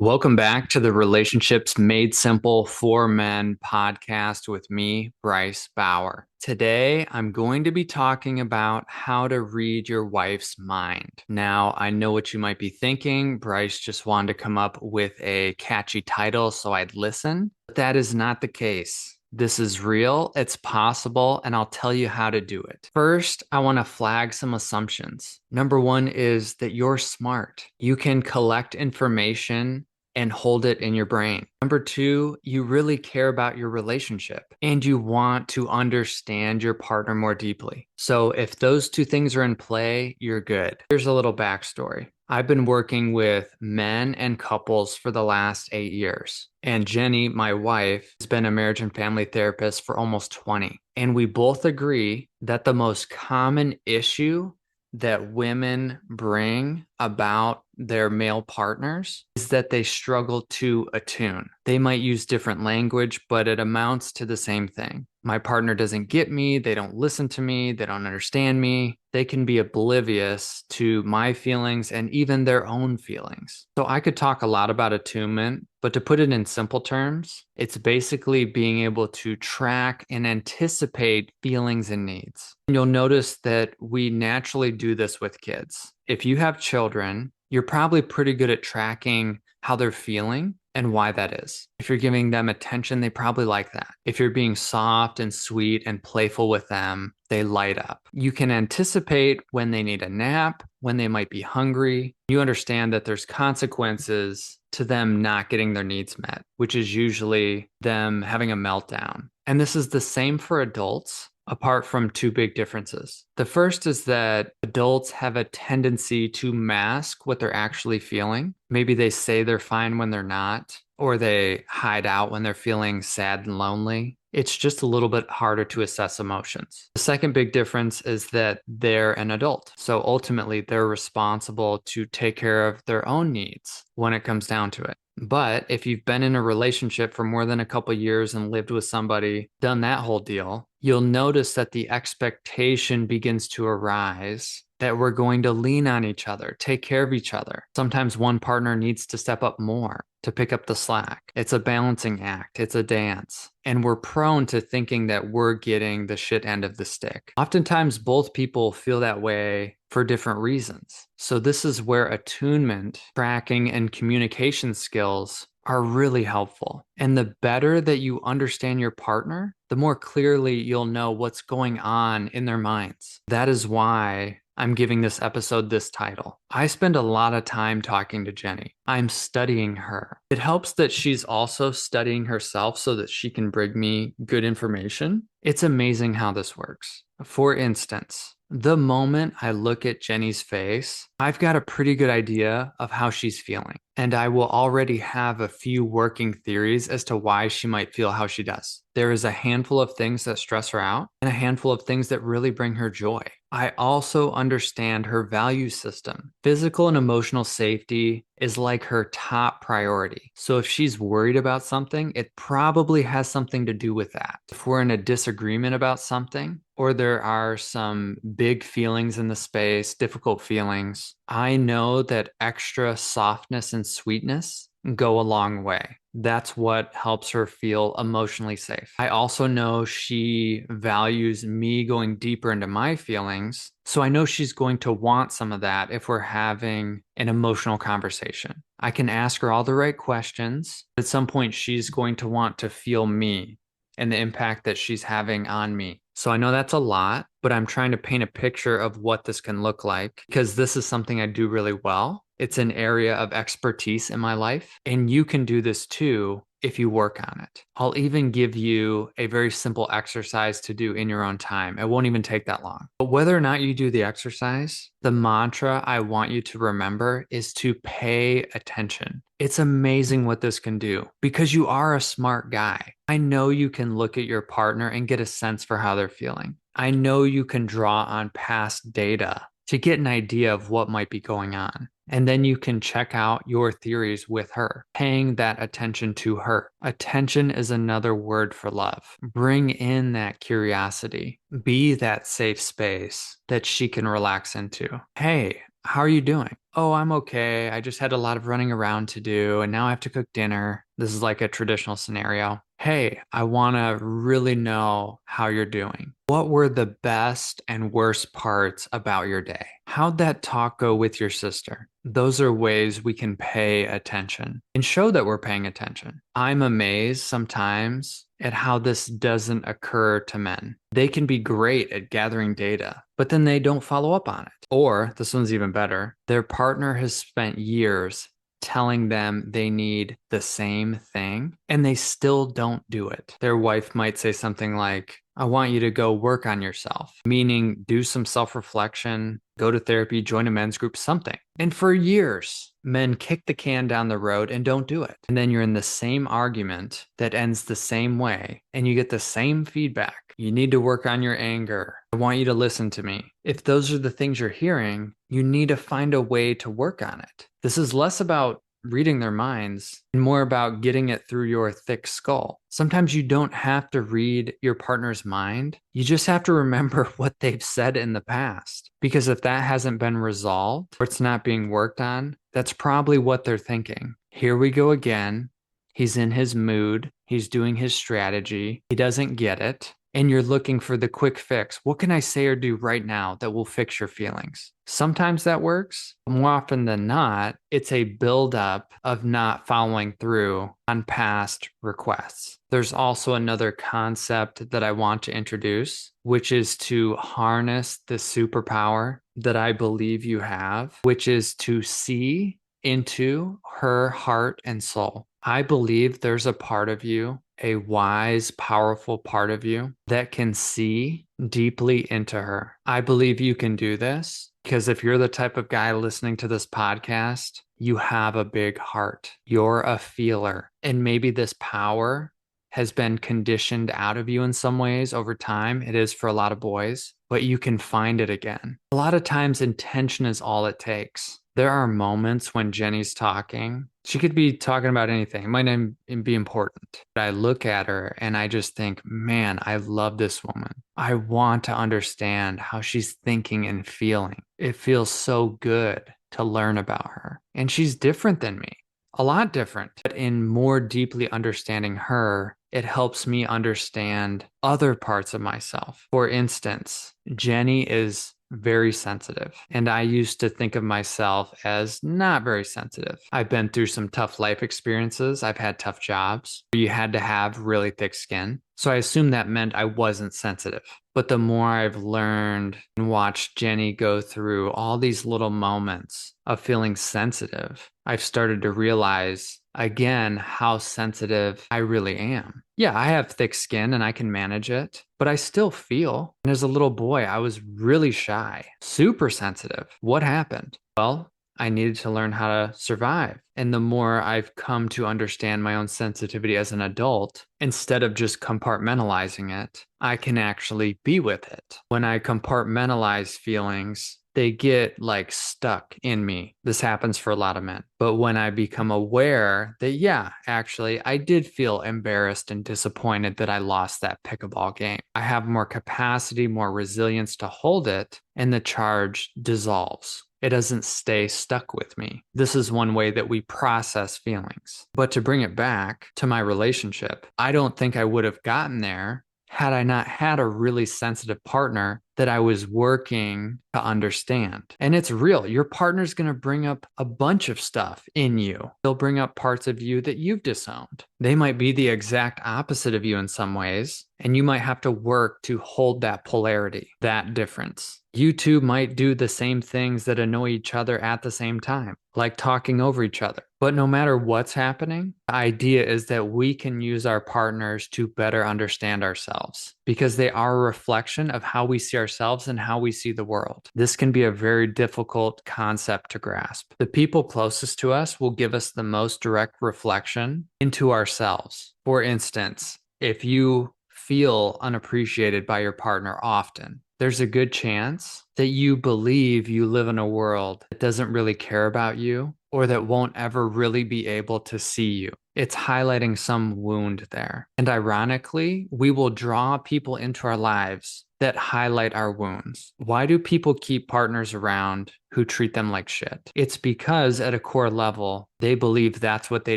Welcome back to the Relationships Made Simple for Men podcast with me, Bryce Bauer. Today, I'm going to be talking about how to read your wife's mind. Now, I know what you might be thinking. Bryce just wanted to come up with a catchy title so I'd listen, but that is not the case. This is real, it's possible, and I'll tell you how to do it. First, I want to flag some assumptions. Number one is that you're smart. You can collect information and hold it in your brain. Number two, you really care about your relationship and you want to understand your partner more deeply. So if those two things are in play, you're good. Here's a little backstory. I've been working with men and couples for the last 8 years. And Jenny, my wife, has been a marriage and family therapist for almost 20. And we both agree that the most common issue that women bring about their male partners is that they struggle to attune. They might use different language, but it amounts to the same thing. My partner doesn't get me, they don't listen to me, they don't understand me. They can be oblivious to my feelings and even their own feelings. So I could talk a lot about attunement, but to put it in simple terms, it's basically being able to track and anticipate feelings and needs. And you'll notice that we naturally do this with kids. If you have children, you're probably pretty good at tracking how they're feeling and why that is. If you're giving them attention, they probably like that. If you're being soft and sweet and playful with them, they light up. You can anticipate when they need a nap, when they might be hungry. You understand that there's consequences to them not getting their needs met, which is usually them having a meltdown. And this is the same for adults, apart from two big differences. The first is that adults have a tendency to mask what they're actually feeling. Maybe they say they're fine when they're not, or they hide out when they're feeling sad and lonely. It's just a little bit harder to assess emotions. The second big difference is that they're an adult. So ultimately, they're responsible to take care of their own needs when it comes down to it. But if you've been in a relationship for more than a couple years and lived with somebody, done that whole deal, you'll notice that the expectation begins to arise that we're going to lean on each other, take care of each other. Sometimes one partner needs to step up more to pick up the slack. It's a balancing act, it's a dance. And we're prone to thinking that we're getting the shit end of the stick. Oftentimes, both people feel that way for different reasons. So, this is where attunement, tracking, and communication skills are really helpful. And the better that you understand your partner, the more clearly you'll know what's going on in their minds. That is why I'm giving this episode this title. I spend a lot of time talking to Jenny. I'm studying her. It helps that she's also studying herself so that she can bring me good information. It's amazing how this works. For instance, the moment I look at Jenny's face, I've got a pretty good idea of how she's feeling. And I will already have a few working theories as to why she might feel how she does. There is a handful of things that stress her out and a handful of things that really bring her joy. I also understand her value system. Physical and emotional safety is like her top priority. So if she's worried about something, it probably has something to do with that. If we're in a disagreement about something, or there are some big feelings in the space, difficult feelings, I know that extra softness and sweetness go a long way. That's what helps her feel emotionally safe. I also know she values me going deeper into my feelings. So I know she's going to want some of that if we're having an emotional conversation. I can ask her all the right questions. At some point, she's going to want to feel me and the impact that she's having on me. So I know that's a lot, but I'm trying to paint a picture of what this can look like because this is something I do really well. It's an area of expertise in my life, and you can do this too if you work on it. I'll even give you a very simple exercise to do in your own time. It won't even take that long. But whether or not you do the exercise, the mantra I want you to remember is to pay attention. It's amazing what this can do because you are a smart guy. I know you can look at your partner and get a sense for how they're feeling. I know you can draw on past data to get an idea of what might be going on. And then you can check out your theories with her, paying that attention to her. Attention is another word for love. Bring in that curiosity. Be that safe space that she can relax into. Hey, How are you doing? Oh, I'm okay. I just had a lot of running around to do, and now I have to cook dinner. This is like a traditional scenario. Hey, I want to really know how you're doing. What were the best and worst parts about your day? How'd that talk go with your sister? Those are ways we can pay attention and show that we're paying attention. I'm amazed sometimes at how this doesn't occur to men. They can be great at gathering data, but then they don't follow up on it. Or, this one's even better, their partner has spent years telling them they need the same thing and they still don't do it. Their wife might say something like, I want you to go work on yourself, meaning do some self reflection, go to therapy, join a men's group, something. And for years, men kick the can down the road and don't do it. And then you're in the same argument that ends the same way, and you get the same feedback. You need to work on your anger. I want you to listen to me. If those are the things you're hearing, you need to find a way to work on it. This is less about reading their minds and more about getting it through your thick skull. Sometimes you don't have to read your partner's mind. You just have to remember what they've said in the past. Because if that hasn't been resolved or it's not being worked on, that's probably what they're thinking. Here we go again. He's in his mood. He's doing his strategy. He doesn't get it. And you're looking for the quick fix. What can I say or do right now that will fix your feelings? Sometimes that works. More often than not, it's a buildup of not following through on past requests. There's also another concept that I want to introduce, which is to harness the superpower that I believe you have, which is to see into her heart and soul. I believe there's a part of you, a wise, powerful part of you that can see deeply into her. I believe you can do this because if you're the type of guy listening to this podcast, you have a big heart. You're a feeler. And maybe this power has been conditioned out of you in some ways over time. It is for a lot of boys, but you can find it again. A lot of times, intention is all it takes. There are moments when Jenny's talking. She could be talking about anything. It might not even be important. But I look at her and I just think, man, I love this woman. I want to understand how she's thinking and feeling. It feels so good to learn about her. And she's different than me, a lot different. But in more deeply understanding her, it helps me understand other parts of myself. For instance, Jenny is very sensitive. And I used to think of myself as not very sensitive. I've been through some tough life experiences. I've had tough jobs where you had to have really thick skin. So I assumed that meant I wasn't sensitive. But the more I've learned and watched Jenny go through all these little moments of feeling sensitive, I've started to realize again how sensitive I really am. Yeah, I have thick skin and I can manage it, but I still feel. And as a little boy, I was really shy, super sensitive. What happened? Well, I needed to learn how to survive. And the more I've come to understand my own sensitivity as an adult, instead of just compartmentalizing it, I can actually be with it. When I compartmentalize feelings, they get like stuck in me. This happens for a lot of men. But when I become aware that, yeah, actually, I did feel embarrassed and disappointed that I lost that pickleball game, I have more capacity, more resilience to hold it, and the charge dissolves. It doesn't stay stuck with me. This is one way that we process feelings. But to bring it back to my relationship, I don't think I would have gotten there had I not had a really sensitive partner that I was working to understand. And it's real. Your partner's going to bring up a bunch of stuff in you. They'll bring up parts of you that you've disowned. They might be the exact opposite of you in some ways, and you might have to work to hold that polarity, that difference. You two might do the same things that annoy each other at the same time, like talking over each other. But no matter what's happening, the idea is that we can use our partners to better understand ourselves because they are a reflection of how we see ourselves and how we see the world. This can be a very difficult concept to grasp. The people closest to us will give us the most direct reflection into ourselves. For instance, if you feel unappreciated by your partner often, there's a good chance that you believe you live in a world that doesn't really care about you or that won't ever really be able to see you. It's highlighting some wound there. And ironically, we will draw people into our lives that highlight our wounds. Why do people keep partners around who treat them like shit? It's because at a core level, they believe that's what they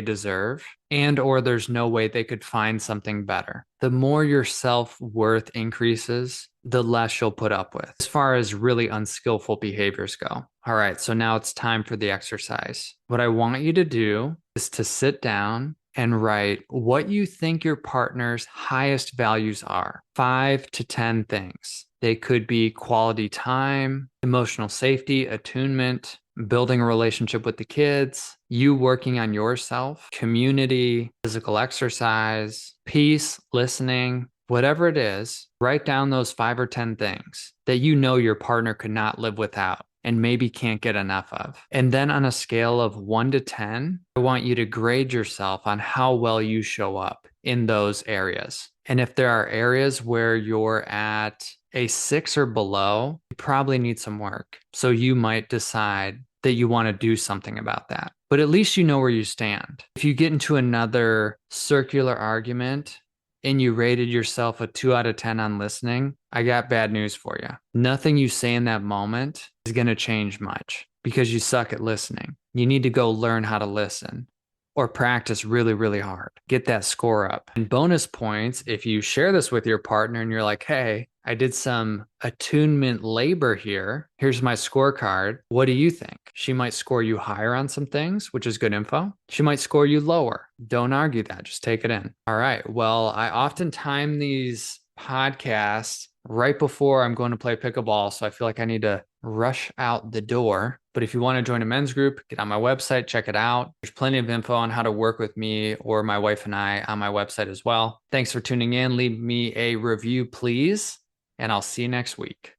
deserve and or there's no way they could find something better. The more your self-worth increases, the less you'll put up with as far as really unskillful behaviors go. All right, so now it's time for the exercise. What I want you to do is to sit down and write what you think your partner's highest values are. 5 to 10 things. They could be quality time, emotional safety, attunement, building a relationship with the kids, you working on yourself, community, physical exercise, peace, listening, whatever it is. Write down those 5 or 10 things that you know your partner could not live without and maybe can't get enough of. And then on a scale of 1 to 10, I want you to grade yourself on how well you show up in those areas. And if there are areas where you're at a 6 or below, you probably need some work. So you might decide that you want to do something about that. But at least you know where you stand. If you get into another circular argument and you rated yourself a 2 out of 10 on listening, I got bad news for you. Nothing you say in that moment is going to change much because you suck at listening. You need to go learn how to listen or practice really, really hard. Get that score up. And bonus points, if you share this with your partner and you're like, hey, I did some attunement labor here. Here's my scorecard. What do you think? She might score you higher on some things, which is good info. She might score you lower. Don't argue that. Just take it in. All right. Well, I often time these podcasts right before I'm going to play pickleball. So I feel like I need to rush out the door. But if you want to join a men's group, get on my website, check it out. There's plenty of info on how to work with me or my wife and I on my website as well. Thanks for tuning in. Leave me a review, please. And I'll see you next week.